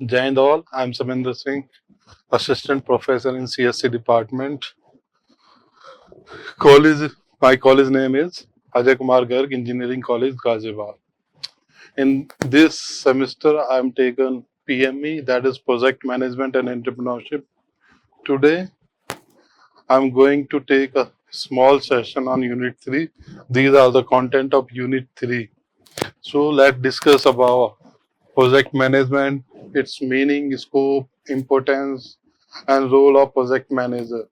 Jai Hind all. I'm Saminder Singh, Assistant Professor in CSC Department. College, my college name is Ajay Kumar Garg, Engineering College, Ghaziabad. In this semester, I'm taken PME, that is Project Management and Entrepreneurship. Today, I'm going to take a small session on Unit 3. These are the content of Unit 3. So let's discuss about project management, its meaning, scope, importance, and role of project manager.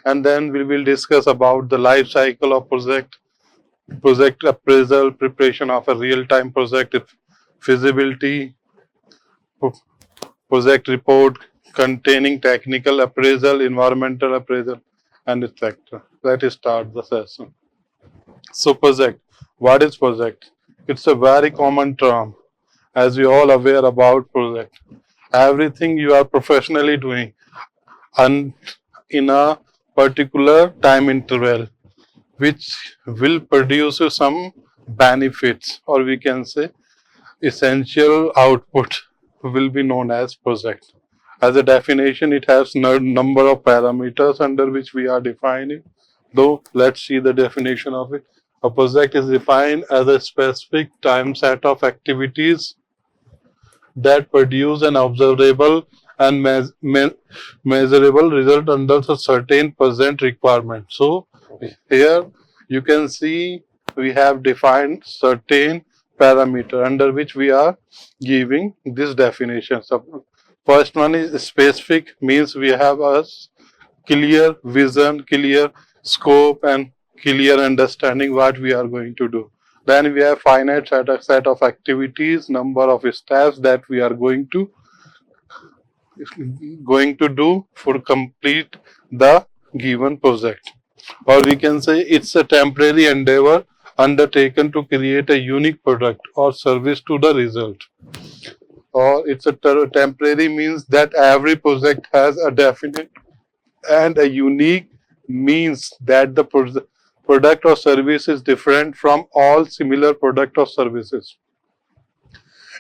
And then we will discuss about the life cycle of project appraisal, preparation of a real-time project, feasibility, project report containing technical appraisal, environmental appraisal, and etc. Let us start the session. So project, what is project? It's a very common term, as we all aware about project. Everything you are professionally doing and in a particular time interval, which will produce you some benefits, or we can say essential output, will be known as project. As a definition, it has number of parameters under which we are defining. Though, let's see the definition of it. A project is defined as a specific time set of activities that produce an observable and measurable result under a certain present requirement. So here you can see we have defined certain parameter under which we are giving this definition. So first one is specific, means we have a clear vision, clear scope, and clear understanding what we are going to do. Then we have finite set of activities, number of steps that we are going to do for complete the given project. Or we can say it's a temporary endeavor undertaken to create a unique product or service to the result. Or it's a temporary means that every project has a definite and a unique means that the product or service is different from all similar product or services.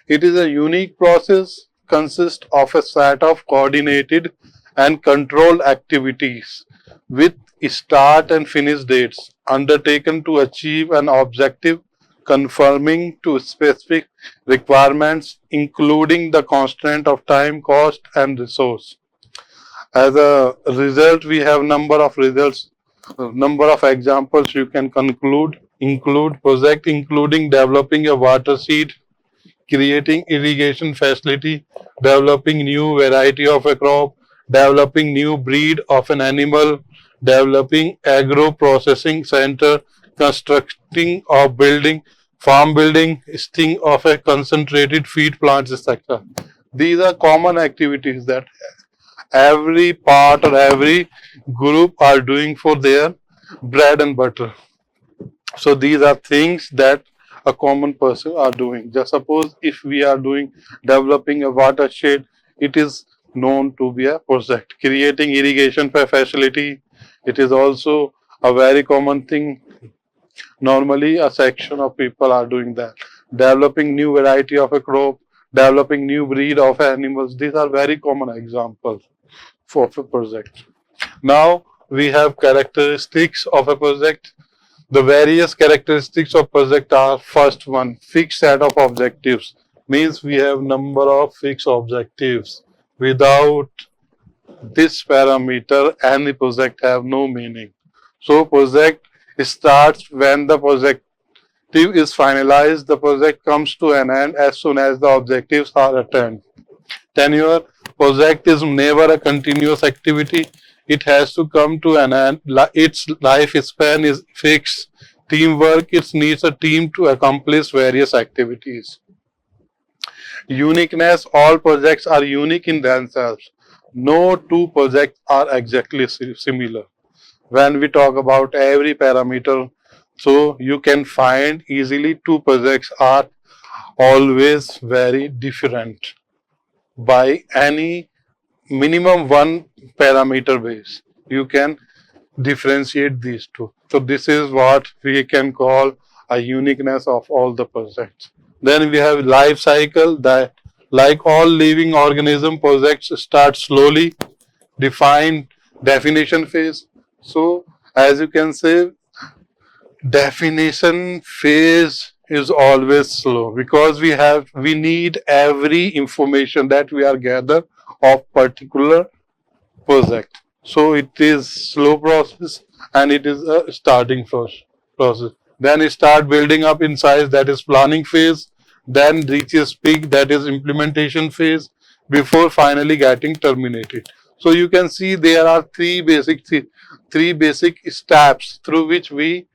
It is a unique process, consists of a set of coordinated and controlled activities with start and finish dates undertaken to achieve an objective conforming to specific requirements, including the constraint of time, cost, and resource. As a result, we have number of results, number of examples you can include project including developing a water seed, creating irrigation facility, developing new variety of a crop, developing new breed of an animal, developing agro processing center, constructing or building farm building, sting of a concentrated feed plants, etc. These are common activities that every part or every group are doing for their bread and butter. So these are things that a common person are doing. Just suppose if we are doing developing a watershed, it is known to be a project. Creating irrigation facility, it is also a very common thing. Normally, a section of people are doing that. Developing new variety of a crop, developing new breed of animals. These are very common examples for a project. Now we have characteristics of a project. The various characteristics of project are: first one, fixed set of objectives, means we have number of fixed objectives. Without this parameter, any project have no meaning. So project starts when the projective is finalized, the project comes to an end as soon as the objectives are attained. Tenure, project is never a continuous activity. It has to come to an end. Its lifespan is fixed. Teamwork, it needs a team to accomplish various activities. Uniqueness, all projects are unique in themselves. No two projects are exactly similar. When we talk about every parameter, so you can find easily two projects are always very different by any minimum one parameter base. You can differentiate these two. So this is what we can call a uniqueness of all the projects. Then we have life cycle. That Like all living organism, projects start slowly, define definition phase. So as you can say, definition phase is always slow because we need every information that we are gather of particular project. So it is slow process and it is a starting process. Then it start building up in size, that is planning phase. Then reaches peak, that is implementation phase, before finally getting terminated. So you can see there are three basic steps through which we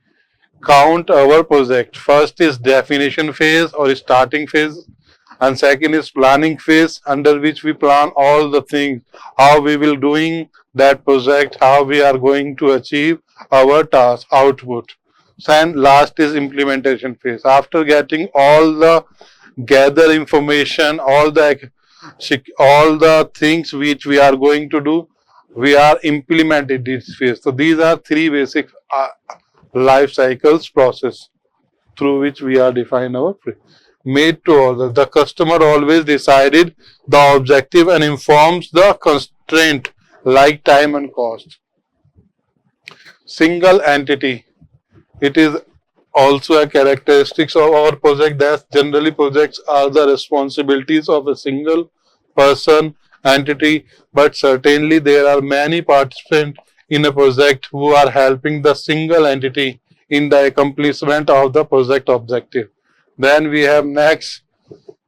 count our project. First is definition phase or starting phase, and second is planning phase, under which we plan all the things, how we will doing that project, how we are going to achieve our task output. And last is implementation phase. After getting all the gather information, all the things which we are going to do, we are implemented this phase. So these are three basic life cycles process through which we are define our made to order. The customer always decided the objective and informs the constraint like time and cost. Single entity. It is also a characteristics of our project that generally projects are the responsibilities of a single person entity, but certainly there are many participants in a project who are helping the single entity in the accomplishment of the project objective. Then we have next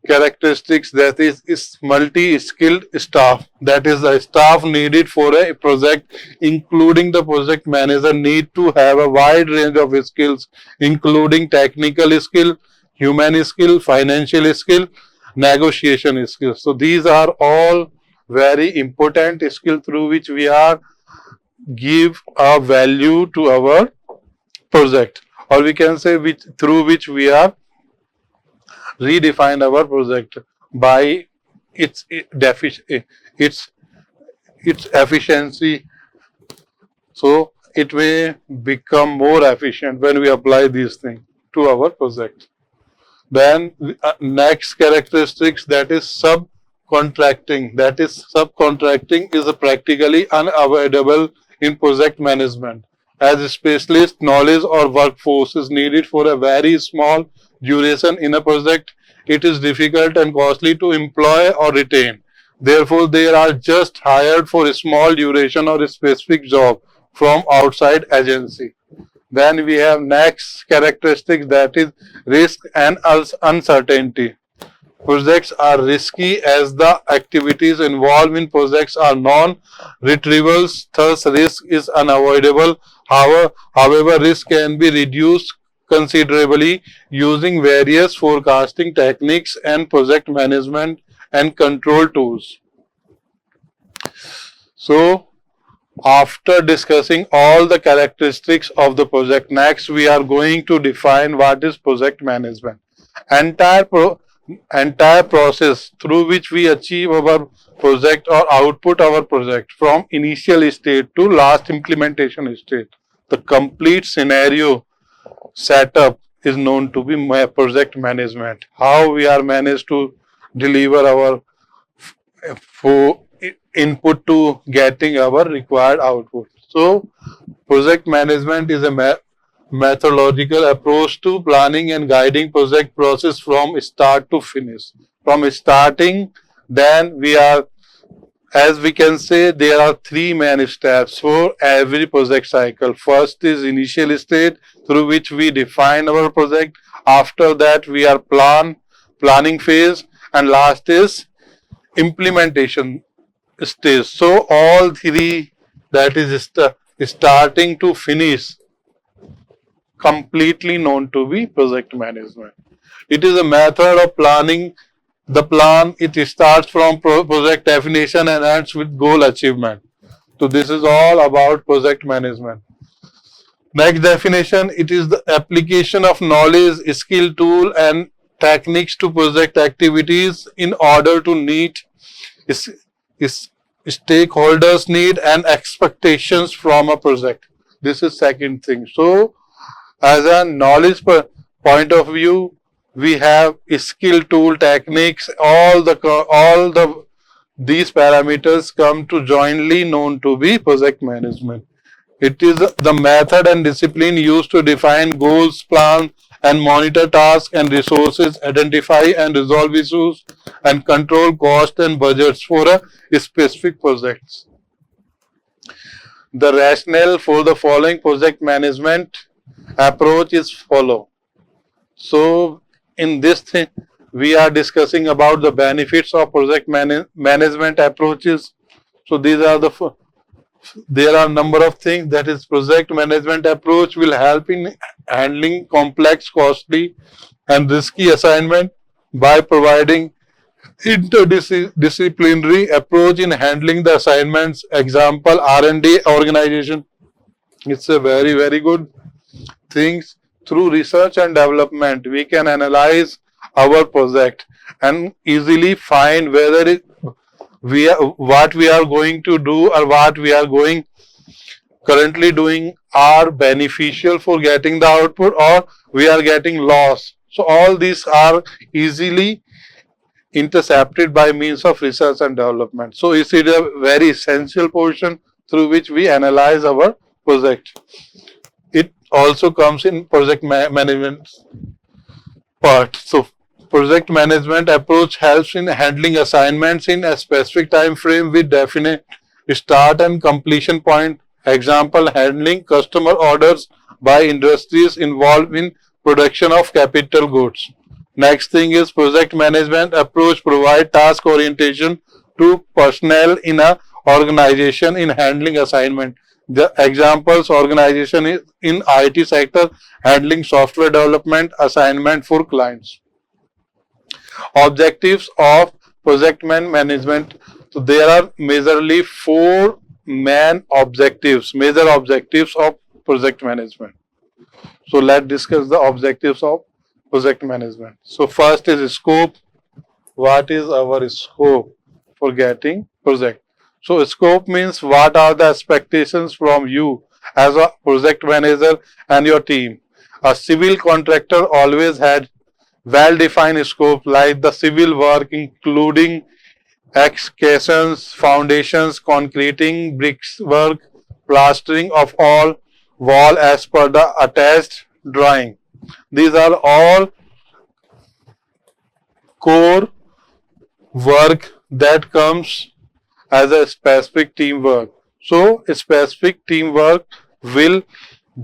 characteristics, that is multi-skilled staff. That is the staff needed for a project, including the project manager need to have a wide range of skills, including technical skill, human skill, financial skill, negotiation skills. So these are all very important skills through which we are give a value to our project, or we can say which through which we are redefine our project by its its efficiency. So it may become more efficient when we apply these things to our project. Then next characteristics, that is subcontracting. That is subcontracting is practically unavoidable in project management, as specialist knowledge or workforce is needed for a very small duration in a project. It is difficult and costly to employ or retain. Therefore, they are just hired for a small duration or a specific job from outside agency. Then we have next characteristic, that is risk and uncertainty. Projects are risky as the activities involved in projects are non-retrievals, thus risk is unavoidable. However, risk can be reduced considerably using various forecasting techniques and project management and control tools. So, after discussing all the characteristics of the project, next we are going to define what is project management. Entire process through which we achieve our project or output our project from initial state to last implementation state. The complete scenario setup is known to be project management. How we are managed to deliver our input to getting our required output. So, project management is a methodological approach to planning and guiding project process from start to finish. From starting, then we are, as we can say, there are three main steps for every project cycle. First is initial state through which we define our project. After that, we are planning phase, and last is implementation stage. So all three, that is starting to finish, completely known to be project management. It is a method of planning. The plan, it starts from project definition and ends with goal achievement. So this is all about project management. Next definition, it is the application of knowledge, skill, tool and techniques to project activities in order to meet stakeholders' need and expectations from a project. This is second thing. So as a knowledge point of view, we have skill, tool, techniques, these parameters come to jointly known to be project management. It is the method and discipline used to define goals, plan and monitor tasks and resources, identify and resolve issues, and control cost and budgets for a specific projects. The rationale for the following project management approach is follow. So in this thing, we are discussing about the benefits of project management approaches. So these are there are number of things that is project management approach will help in handling complex, costly and risky assignment by providing interdisciplinary approach in handling the assignments. Example, R&D organization. It's a very good things. Through research and development, we can analyze our project and easily find whether what we are going to do or what we are going currently doing are beneficial for getting the output or we are getting loss. So all these are easily intercepted by means of research and development. So it's a very essential portion through which we analyze our project. It also comes in project management part. So project management approach helps in handling assignments in a specific time frame with definite start and completion point. Example, handling customer orders by industries involved in production of capital goods. Next thing is project management approach provide task orientation to personnel in a organization in handling assignment. The examples organization is in IT sector handling software development assignment for clients. Objectives of project management. So there are majorly four major objectives of project management. So let's discuss the objectives of project management. So first is scope. What is our scope for getting project? So scope means what are the expectations from you as a project manager and your team. A civil contractor always had well-defined scope like the civil work including excavations, foundations, concreting, bricks work, plastering of all wall as per the attached drawing. These are all core work that comes as a specific teamwork. So a specific teamwork will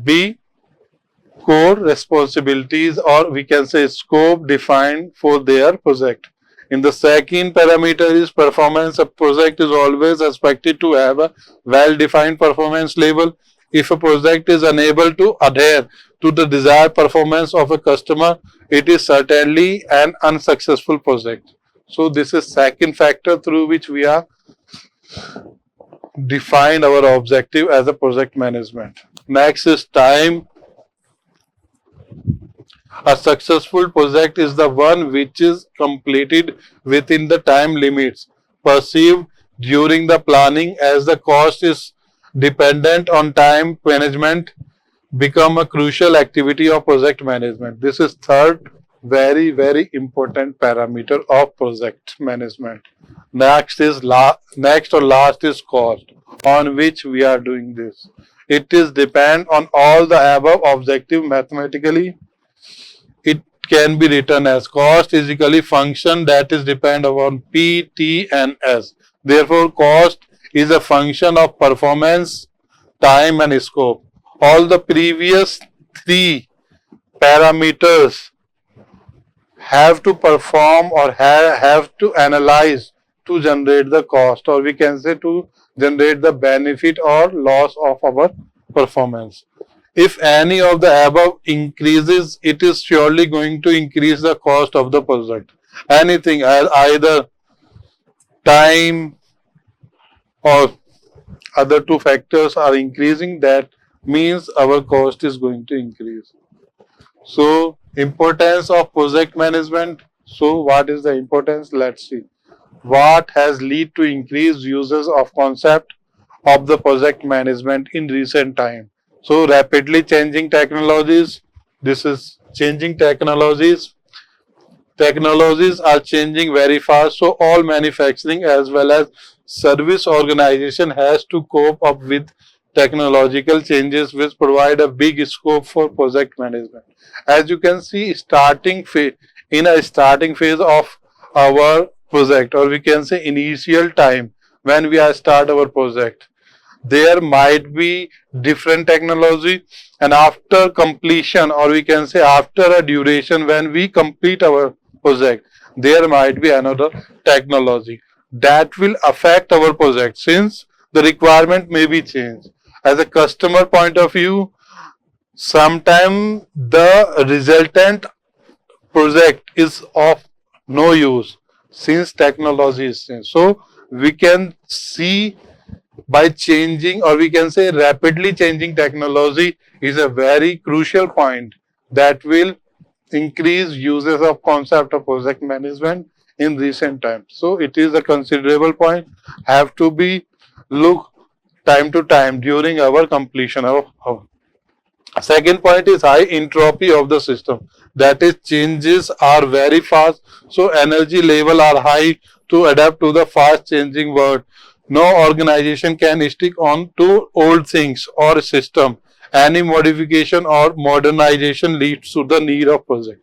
be core responsibilities or we can say scope defined for their project. In the second parameter is performance. A project is always expected to have a well-defined performance level. If a project is unable to adhere to the desired performance of a customer, it is certainly an unsuccessful project. So this is second factor through which we are defined our objective as a project management. Next is time. A successful project is the one which is completed within the time limits perceived during the planning. As the cost is dependent on time management become a crucial activity of project management. This is third very important parameter of project management. Next or last is cost on which we are doing this. It is depend on all the above objective mathematically. It can be written as cost is equally function that is depend upon P, T and S. Therefore, cost is a function of performance, time and scope. All the previous three parameters have to perform or have to analyze to generate the cost or we can say to generate the benefit or loss of our performance. If any of the above increases, it is surely going to increase the cost of the project. Anything, either time or other two factors are increasing, that means our cost is going to increase. So, importance of project management. So, what is the importance? Let's see. What has led to increased uses of concept of the project management in recent time? So rapidly changing technologies. This is changing technologies. Technologies are changing very fast, so all manufacturing as well as service organization has to cope up with technological changes which provide a big scope for project management. As you can see, in a starting phase of our project, or we can say initial time when we are start our project, there might be different technology, and after completion, or we can say after a duration when we complete our project, there might be another technology that will affect our project since the requirement may be changed. As a customer point of view, sometimes the resultant project is of no use since technology is changed. So we can see by changing, or we can say rapidly changing technology is a very crucial point that will increase uses of concept of project management in recent times. So it is a considerable point, have to be looked time to time during our completion of. Second point is high entropy of the system. That is, changes are very fast, so energy level are high to adapt to the fast changing world. No organization can stick on to old things or system. Any modification or modernization leads to the need of project.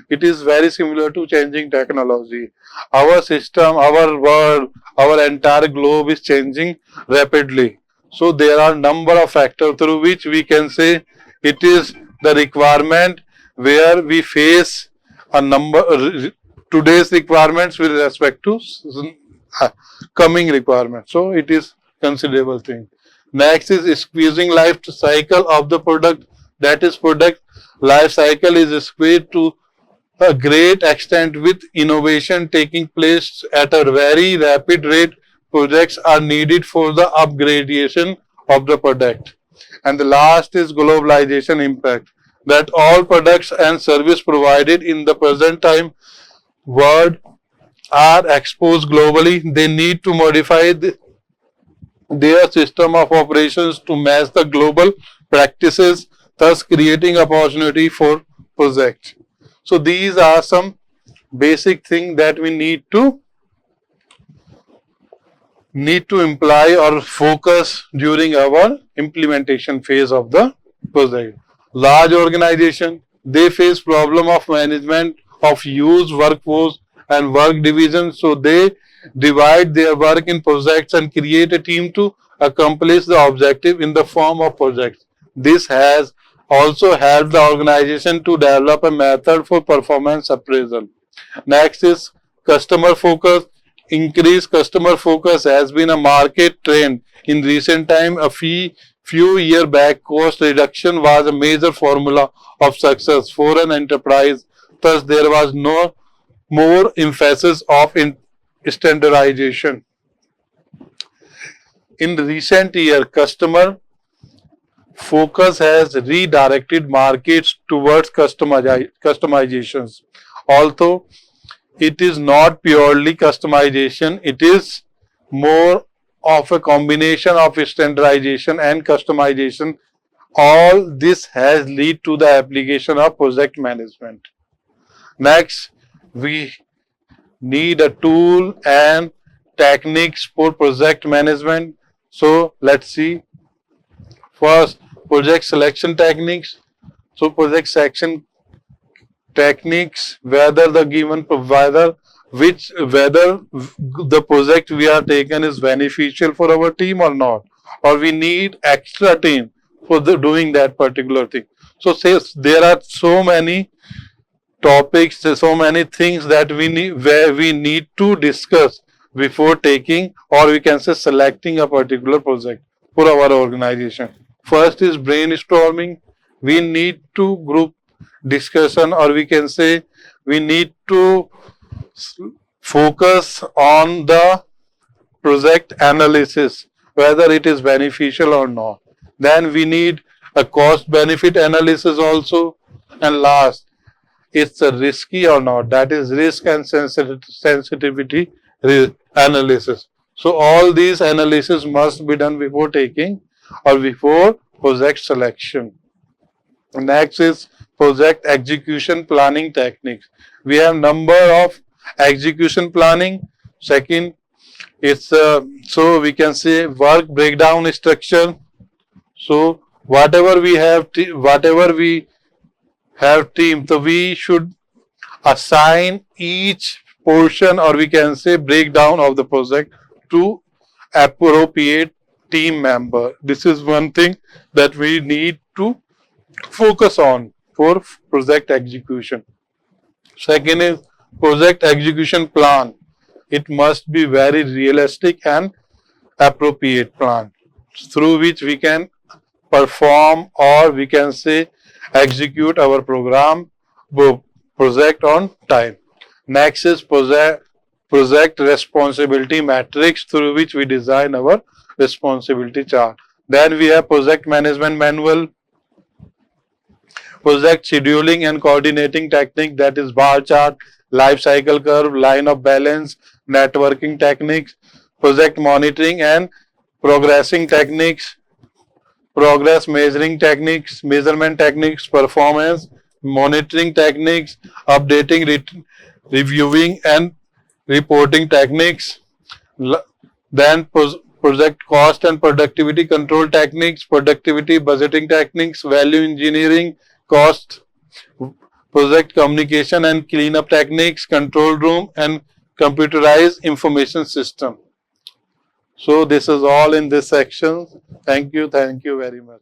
It is very similar to changing technology. Our system, our world, our entire globe is changing rapidly. So there are number of factors through which we can say it is the requirement where we face a number today's requirements with respect to coming requirements. So it is considerable thing. Next is squeezing life cycle of the product. That is, product life cycle is squeezed to a great extent with innovation taking place at a very rapid rate. Projects are needed for the upgradation of the product. And the last is globalization impact, that all products and service provided in the present time world are exposed globally. They need to modify their system of operations to match the global practices, thus creating opportunity for projects. So these are some basic things that we need to imply or focus during our implementation phase of the project. Large organization, they face problem of management of huge workforce and work division, so they divide their work in projects and create a team to accomplish the objective in the form of projects. This has also helped the organization to develop a method for performance appraisal. Next is customer focus. Increased customer focus has been a market trend in recent time. A few years back, cost reduction was a major formula of success for an enterprise. Thus, there was no more emphasis of standardization. In recent year, customer focus has redirected markets towards customizations. Although it is not purely customization, it is more of a combination of standardization and customization. All this has led to the application of project management. Next, we need a tool and techniques for project management. So let's see. First, project selection techniques. So project selection techniques, whether the given provider, whether the project we are taken is beneficial for our team or not, or we need extra team for doing that particular thing. So says there are so many topics, so many things that we need, where we need to discuss before taking, or we can say selecting a particular project for our organization. First is brainstorming. We need to group discussion, or we can say we need to focus on the project analysis, whether it is beneficial or not. Then we need a cost benefit analysis also. And last, it's a risky or not, that is risk and sensitivity analysis. So all these analysis must be done before taking or before project selection. Next is project execution planning techniques. we have number of execution planning. Second, it's so we can say work breakdown structure. So whatever we have, team, so we should assign each portion, or we can say breakdown of the project, to appropriate team member. This is one thing that we need to focus on for project execution. Second is project execution plan. It must be very realistic and appropriate plan through which we can perform, or we can say execute our project on time. Next is project responsibility matrix, through which we design our responsibility chart. Then we have project management manual, project scheduling and coordinating technique, that is bar chart, life cycle curve, line of balance, networking techniques, project monitoring and progressing techniques, progress measuring techniques, measurement techniques, performance monitoring techniques, updating, reviewing and reporting techniques. Then project cost and productivity control techniques, productivity budgeting techniques, value engineering, cost, project communication and cleanup techniques, control room and computerized information system. So this is all in this section. Thank you very much.